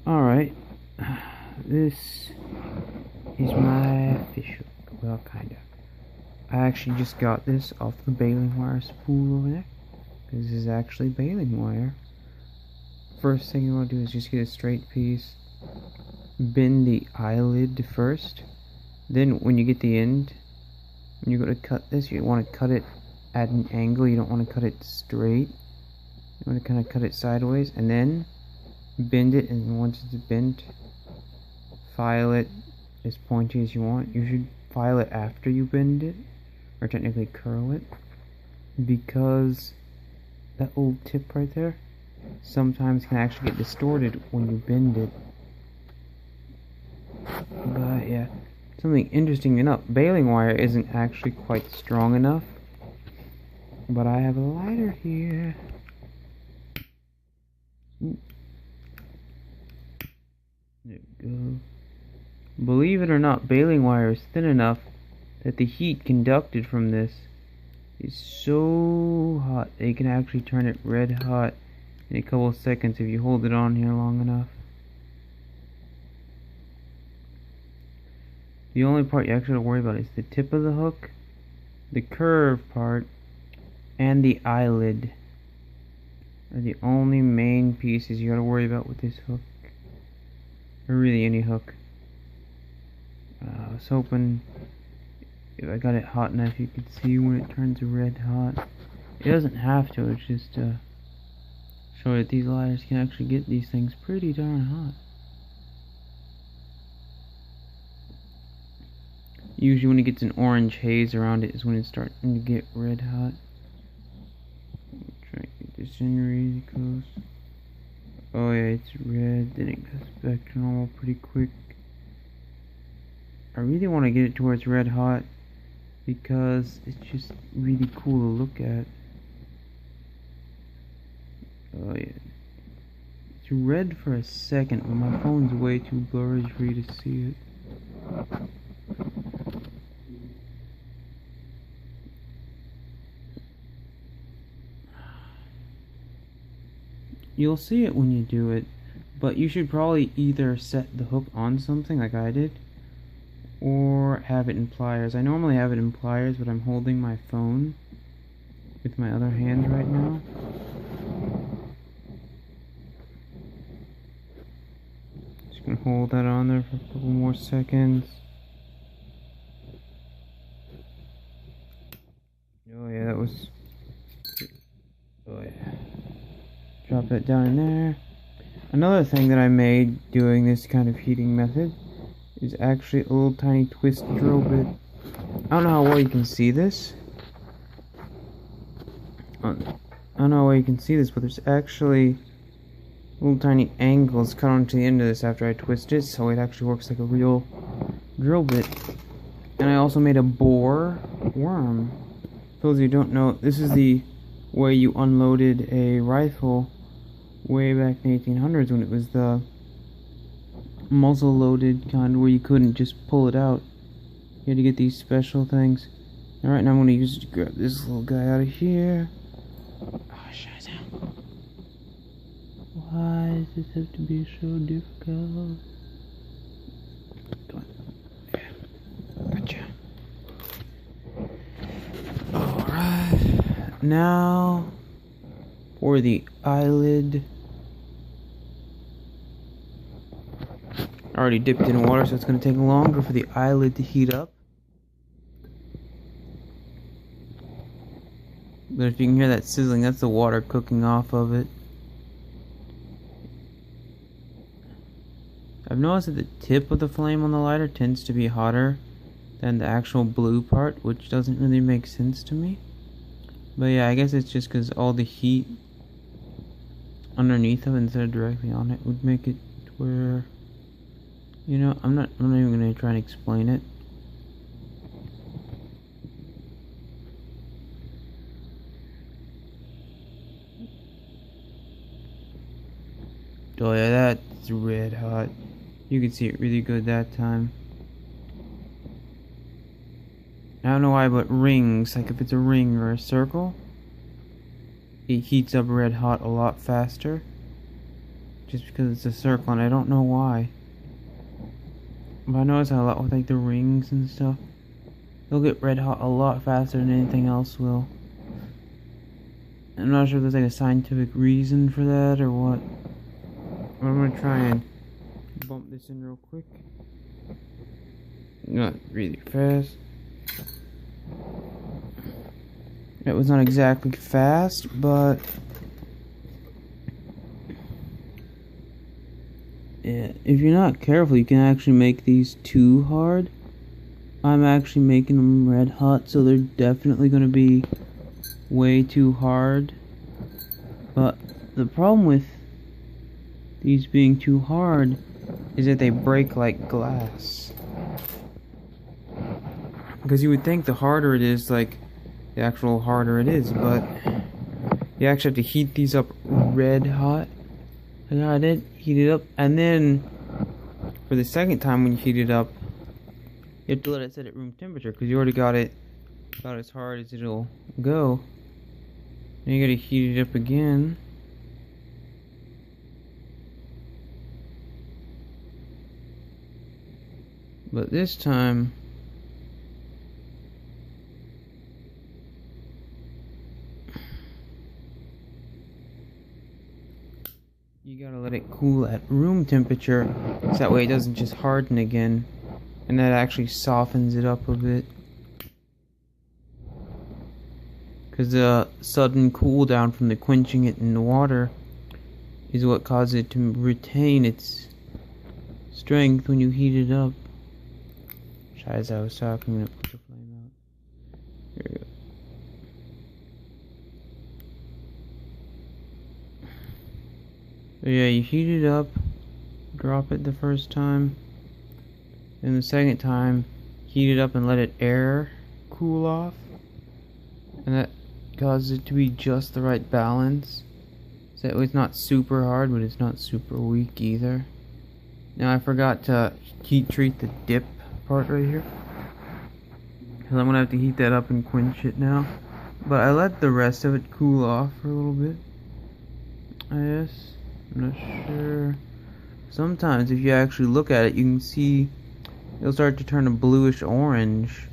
Alright, this is my fish hook. Well, kinda. I actually just got this off the baling wire spool over there. This is actually baling wire. First thing you want to do is just get a straight piece. Bend the eyelid first. Then when you get the end, when you go to cut this, you want to cut it at an angle. You don't want to cut it straight. You want to kind of cut it sideways and then bend it, and once it's bent, file it as pointy as you want. You should file it after you bend it, or technically curl it, because that little tip right there sometimes can actually get distorted when you bend it. But yeah, something interesting enough, baling wire isn't actually quite strong enough, but I have a lighter here. Ooh. There we go. Believe it or not, baling wire is thin enough that the heat conducted from this is so hot that you can actually turn it red hot in a couple of seconds if you hold it on here long enough. The only part you actually have to worry about is the tip of the hook, the curve part, and the eyelid are the only main pieces you gotta worry about with this hook. Or really any hook. I was hoping if I got it hot enough you could see when it turns red hot. It doesn't have to, it's just to show that these lighters can actually get these things pretty darn hot. Usually when it gets an orange haze around it is when it's starting to get red hot. Try to get this in really close. Oh yeah, it's red, then it goes back to normal pretty quick. I really want to get it towards red hot because it's just really cool to look at. Oh yeah. It's red for a second, but my phone's way too blurry for you to see it. You'll see it when you do it, but you should probably either set the hook on something like I did, or have it in pliers. I normally have it in pliers, but I'm holding my phone with my other hand right now. Just gonna hold that on there for a couple more seconds. Oh yeah, that was... Oh yeah. Drop that down in there. Another thing that I made doing this kind of heating method is actually a little tiny twist drill bit. I don't know how well you can see this. I don't know how well you can see this, but there's actually little tiny angles cut onto the end of this after I twist it, so it actually works like a real drill bit. And I also made a bore worm. For those of you who don't know, this is the way you unloaded a rifle way back in the 1800s when it was the muzzle loaded kind where you couldn't just pull it out. You had to get these special things. Alright, now I'm going to use it to grab this little guy out of here. Oh, shut up. Why does this have to be so difficult? Come on. Yeah. Gotcha. Alright. Now for the eyelid. I already dipped it in water, so it's going to take longer for the eyelid to heat up. But if you can hear that sizzling, that's the water cooking off of it. I've noticed that the tip of the flame on the lighter tends to be hotter than the actual blue part, which doesn't really make sense to me. But yeah, I guess it's just because all the heat underneath of it instead of directly on it would make it to where... You know, I'm not even going to try and explain it. Oh yeah, that's red hot. You can see it really good that time. I don't know why, but rings, like if it's a ring or a circle, it heats up red hot a lot faster. just because it's a circle, and I don't know why. But I notice a lot with like the rings and stuff. They'll get red hot a lot faster than anything else will. I'm not sure if there's like a scientific reason for that or what. But I'm gonna try and bump this in real quick. Not really fast. It was not exactly fast, but yeah, if you're not careful, you can actually make these too hard. I'm actually making them red hot, so they're definitely going to be way too hard. But the problem with these being too hard is that they break like glass. Because you would think the harder it is, like, the actual harder it is, but you actually have to heat these up red hot. And I did heat it up, and then for the second time when you heat it up, you have to let it set at room temperature because you already got it about as hard as it'll go. Then you gotta heat it up again. But this time, you gotta let it cool at room temperature, so that way it doesn't just harden again, and that actually softens it up a bit. Because the sudden cool down from the quenching it in the water is what causes it to retain its strength when you heat it up. As I was talking, I'm gonna put the flame out. Here we go. So yeah, you heat it up, drop it the first time, and the second time, heat it up and let it air cool off, and that causes it to be just the right balance. So it's not super hard, but it's not super weak either. Now I forgot to heat treat the dip part right here, because I'm gonna have to heat that up and quench it now. But I let the rest of it cool off for a little bit, I guess. I'm not sure. Sometimes if you actually look at it, you can see it'll start to turn a bluish orange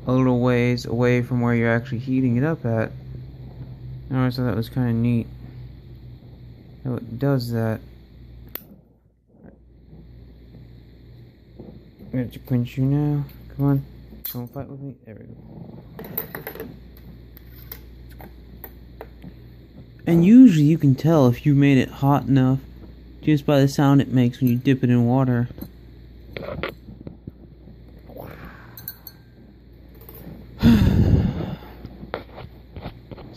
a little ways away from where you're actually heating it up at. I always thought that was kind of neat how it does that. I'm going to quench you now. Come on. Don't fight with me. There we go. And usually you can tell if you made it hot enough just by the sound it makes when you dip it in water.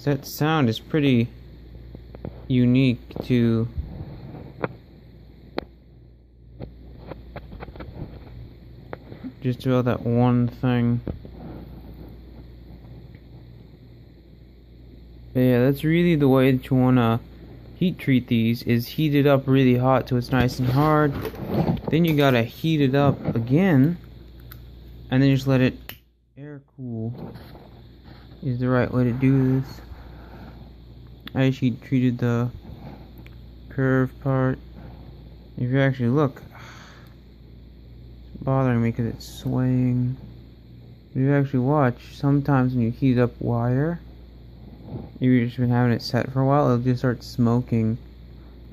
That sound is pretty unique to just about that one thing. But yeah, that's really the way that you want to heat treat these, is heat it up really hot so it's nice and hard. Then you gotta heat it up again, and then just let it air cool is the right way to do this. I just heat treated the curved part. If you actually look, it's bothering me because it's swaying. If you actually watch, sometimes when you heat up wire, you've just been having it set for a while, it'll just start smoking.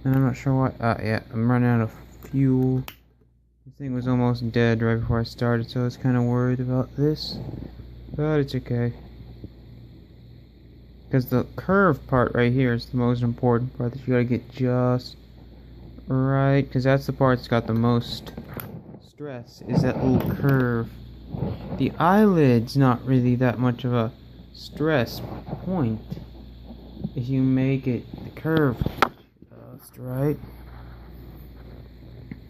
And I'm not sure why. Yeah, I'm running out of fuel. This thing was almost dead right before I started, so I was kind of worried about this. But it's okay. Because the curved part right here is the most important part that you gotta get just right. Because that's the part that's got the most stress, is that little curve. The eyelid's not really that much of a stress point if you make it the curve just right.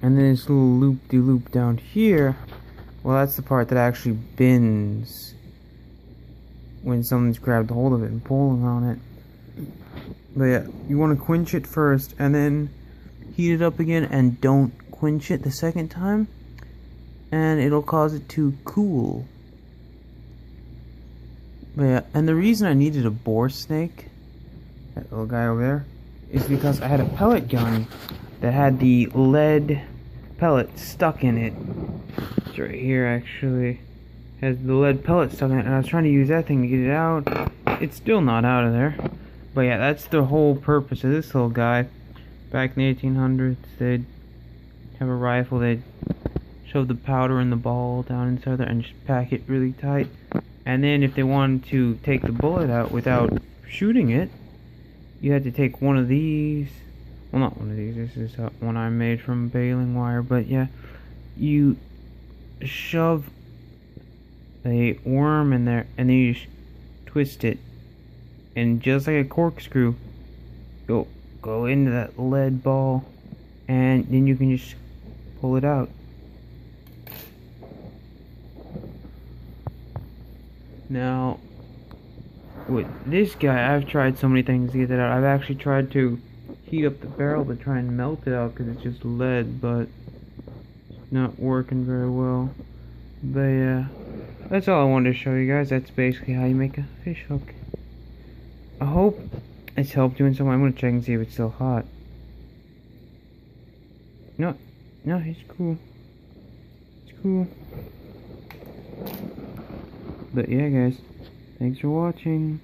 And then this little loop-de-loop down here, well, that's the part that actually bends when someone's grabbed hold of it and pulling on it. But yeah, you want to quench it first and then heat it up again, and don't quench it the second time, and it'll cause it to cool. But yeah, and the reason I needed a boar snake, that little guy over there, is because I had a pellet gun that had the lead pellet stuck in it. It's right here actually. Has the lead pellet stuck in it, and I was trying to use that thing to get it out. It's still not out of there. But yeah, that's the whole purpose of this little guy. Back in the 1800s, they'd have a rifle, they'd shove the powder in the ball down inside there and just pack it really tight. And then if they wanted to take the bullet out without shooting it, you had to take one of these. Well, not one of these, this is one I made from baling wire, but yeah, you shove a worm in there and then you just twist it, and just like a corkscrew, go into that lead ball, and then you can just pull it out. Now, with this guy, I've tried so many things to get that out. I've actually tried to heat up the barrel to try and melt it out because it's just lead, but it's not working very well. But yeah, that's all I wanted to show you guys. That's basically how you make a fish hook. I hope it's helped you in some way. I'm gonna check and see if it's still hot. No, it's cool. It's cool. But yeah, guys, thanks for watching.